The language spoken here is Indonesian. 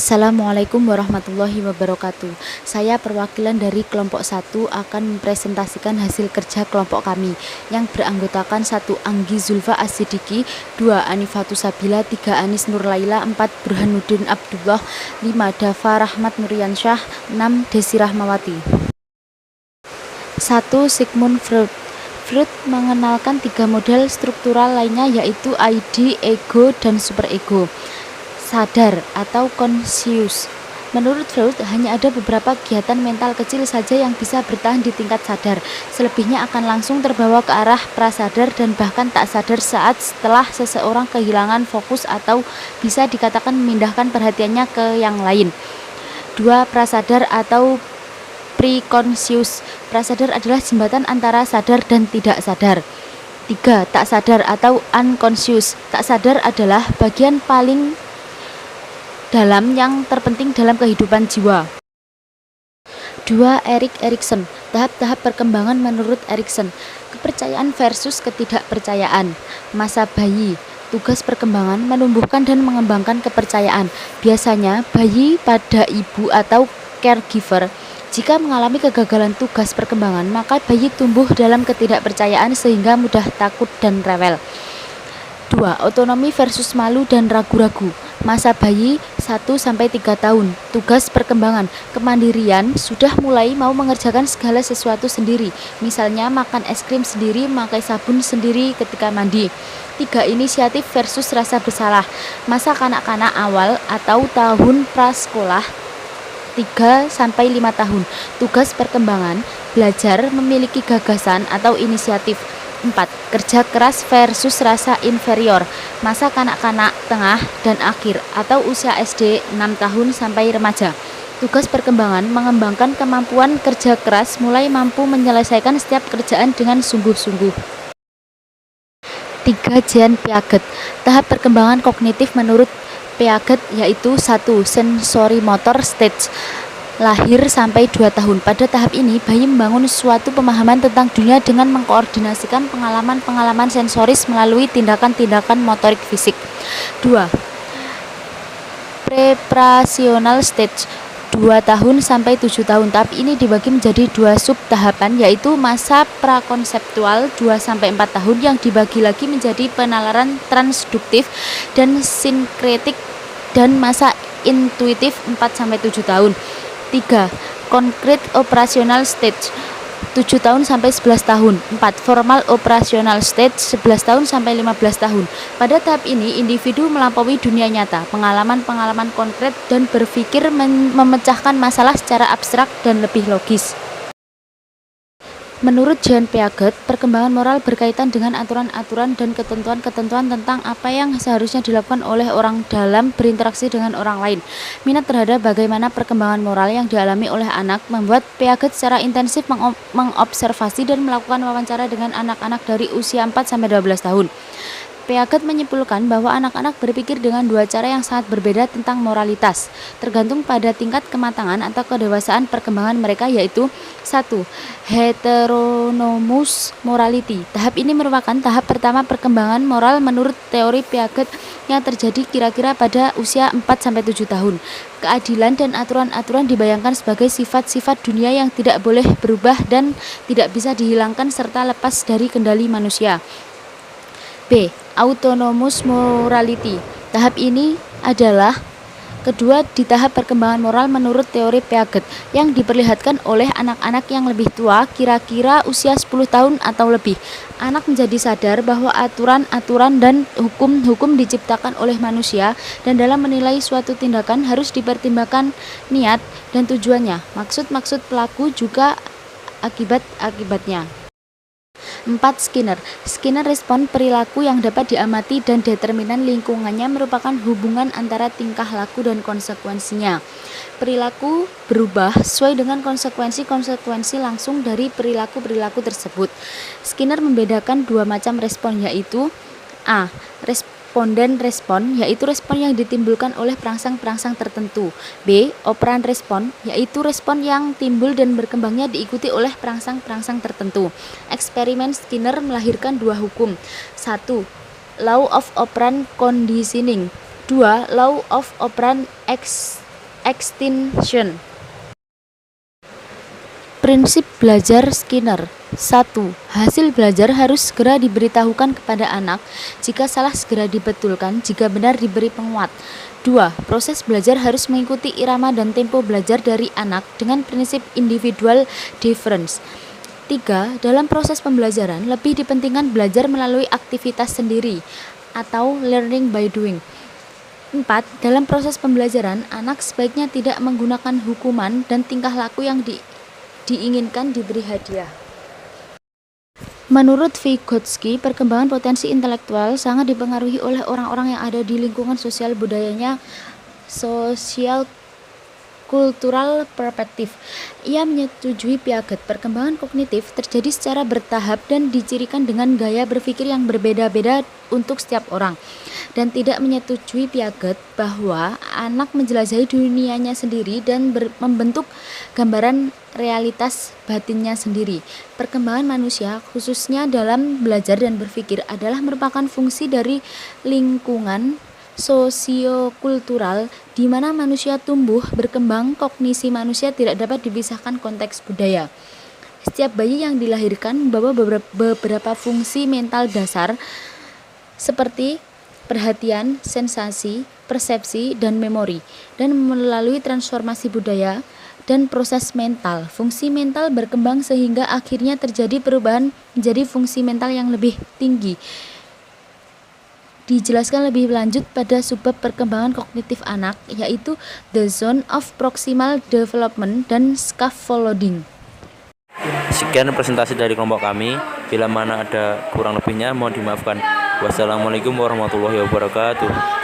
Assalamualaikum warahmatullahi wabarakatuh. Saya perwakilan dari kelompok 1 akan mempresentasikan hasil kerja kelompok kami yang beranggotakan 1 Anggi Zulfa As-Siddiqi, 2 Anifatus Sabila, 3 Anis Nurlaila, 4 Burhanuddin Abdullah, 5 Dafa Rahmat Nuriansyah, 6 Desi Rahmawati. 1. Sigmund Freud. Freud mengenalkan 3 model struktural lainnya, yaitu ID, ego, dan superego. Sadar atau conscious. Menurut Freud, hanya ada beberapa kegiatan mental kecil saja yang bisa bertahan di tingkat sadar. Selebihnya akan langsung terbawa ke arah prasadar dan bahkan tak sadar saat setelah seseorang kehilangan fokus atau bisa dikatakan memindahkan perhatiannya ke yang lain. 2. Prasadar atau preconscious. Prasadar adalah jembatan antara sadar dan tidak sadar. 3. Tak sadar atau unconscious. Tak sadar adalah bagian paling dalam yang terpenting dalam kehidupan jiwa. 2. Erik Erikson. Tahap-tahap perkembangan menurut Erikson. Kepercayaan versus ketidakpercayaan. Masa bayi. Tugas perkembangan menumbuhkan dan mengembangkan kepercayaan. Biasanya bayi pada ibu atau caregiver. Jika mengalami kegagalan tugas perkembangan, maka bayi tumbuh dalam ketidakpercayaan sehingga mudah takut dan rewel. 2. Otonomi versus malu dan ragu-ragu. Masa bayi 1-3 tahun. Tugas perkembangan. Kemandirian sudah mulai mau mengerjakan segala sesuatu sendiri. Misalnya makan es krim sendiri, memakai sabun sendiri ketika mandi. 3. Inisiatif versus rasa bersalah. Masa kanak-kanak awal atau tahun prasekolah 3-5 tahun. Tugas perkembangan. Belajar memiliki gagasan atau inisiatif. 4. Kerja keras versus rasa inferior. Masa kanak-kanak tengah dan akhir atau usia SD 6 tahun sampai remaja. Tugas perkembangan mengembangkan kemampuan kerja keras, mulai mampu menyelesaikan setiap kerjaan dengan sungguh-sungguh. 3. Jean Piaget. Tahap perkembangan kognitif menurut Piaget yaitu 1. Sensorimotor stage. Lahir sampai 2 tahun. Pada tahap ini, bayi membangun suatu pemahaman tentang dunia dengan mengkoordinasikan pengalaman-pengalaman sensoris melalui tindakan-tindakan motorik fisik. 2. Preparational stage. 2 tahun sampai 7 tahun. Tahap ini dibagi menjadi 2 sub tahapan, yaitu masa prakonseptual 2-4 tahun yang dibagi lagi menjadi penalaran transduktif dan sinkretik, dan masa intuitif 4-7 tahun. 3. Concrete operational stage 7 tahun sampai 11 tahun. 4. Formal operational stage 11 tahun sampai 15 tahun. Pada tahap ini, individu melampaui dunia nyata, pengalaman-pengalaman konkret, dan berpikir memecahkan masalah secara abstrak dan lebih logis. Menurut Jean Piaget, perkembangan moral berkaitan dengan aturan-aturan dan ketentuan-ketentuan tentang apa yang seharusnya dilakukan oleh orang dalam berinteraksi dengan orang lain. Minat terhadap bagaimana perkembangan moral yang dialami oleh anak membuat Piaget secara intensif mengobservasi dan melakukan wawancara dengan anak-anak dari usia 4-12 tahun. Piaget menyimpulkan bahwa anak-anak berpikir dengan 2 cara yang sangat berbeda tentang moralitas, tergantung pada tingkat kematangan atau kedewasaan perkembangan mereka, yaitu 1. Heteronomous morality. Tahap ini merupakan tahap pertama perkembangan moral menurut teori Piaget yang terjadi kira-kira pada usia 4-7 tahun. Keadilan dan aturan-aturan dibayangkan sebagai sifat-sifat dunia yang tidak boleh berubah dan tidak bisa dihilangkan serta lepas dari kendali manusia. B. Autonomous morality. Tahap ini adalah kedua di tahap perkembangan moral menurut teori Piaget, yang diperlihatkan oleh anak-anak yang lebih tua, kira-kira usia 10 tahun atau lebih. Anak menjadi sadar bahwa aturan-aturan dan hukum-hukum diciptakan oleh manusia, dan dalam menilai suatu tindakan harus dipertimbangkan niat dan tujuannya, maksud-maksud pelaku, juga akibat-akibatnya. 4. Skinner respon perilaku yang dapat diamati dan determinan lingkungannya merupakan hubungan antara tingkah laku dan konsekuensinya. Perilaku berubah sesuai dengan konsekuensi-konsekuensi langsung dari perilaku-perilaku tersebut. Skinner membedakan 2 macam respon, yaitu A. Responden respon, yaitu respon yang ditimbulkan oleh perangsang-perangsang tertentu. B. Operan respon, yaitu respon yang timbul dan berkembangnya diikuti oleh perangsang-perangsang tertentu. Eksperimen Skinner melahirkan 2 hukum. 1. Law of operant conditioning. 2. Law of operant extinction. Prinsip belajar Skinner. 1. Hasil belajar harus segera diberitahukan kepada anak. Jika salah segera dibetulkan, jika benar diberi penguat. 2. Proses belajar harus mengikuti irama dan tempo belajar dari anak dengan prinsip individual difference. 3. Dalam proses pembelajaran, lebih dipentingkan belajar melalui aktivitas sendiri atau learning by doing. 4. Dalam proses pembelajaran, anak sebaiknya tidak menggunakan hukuman dan tingkah laku yang diinginkan diberi hadiah. Menurut Vygotsky, perkembangan potensi intelektual sangat dipengaruhi oleh orang-orang yang ada di lingkungan sosial budayanya, sosial kultural perspektif. Ia menyetujui Piaget, perkembangan kognitif terjadi secara bertahap dan dicirikan dengan gaya berpikir yang berbeda-beda untuk setiap orang, dan tidak menyetujui Piaget bahwa anak menjelajahi dunianya sendiri dan membentuk gambaran realitas batinnya sendiri. Perkembangan manusia, khususnya dalam belajar dan berpikir, adalah merupakan fungsi dari lingkungan sosiokultural di mana manusia tumbuh berkembang. Kognisi manusia tidak dapat dipisahkan konteks budaya. Setiap bayi yang dilahirkan membawa beberapa fungsi mental dasar seperti perhatian, sensasi, persepsi, dan memori, dan melalui transformasi budaya dan proses mental, fungsi mental berkembang sehingga akhirnya terjadi perubahan menjadi fungsi mental yang lebih tinggi. Dijelaskan lebih lanjut pada subbab perkembangan kognitif anak, yaitu the zone of proximal development dan scaffolding. Sekian presentasi dari kelompok kami. Bila mana ada kurang lebihnya mohon dimaafkan. Wassalamualaikum warahmatullahi wabarakatuh.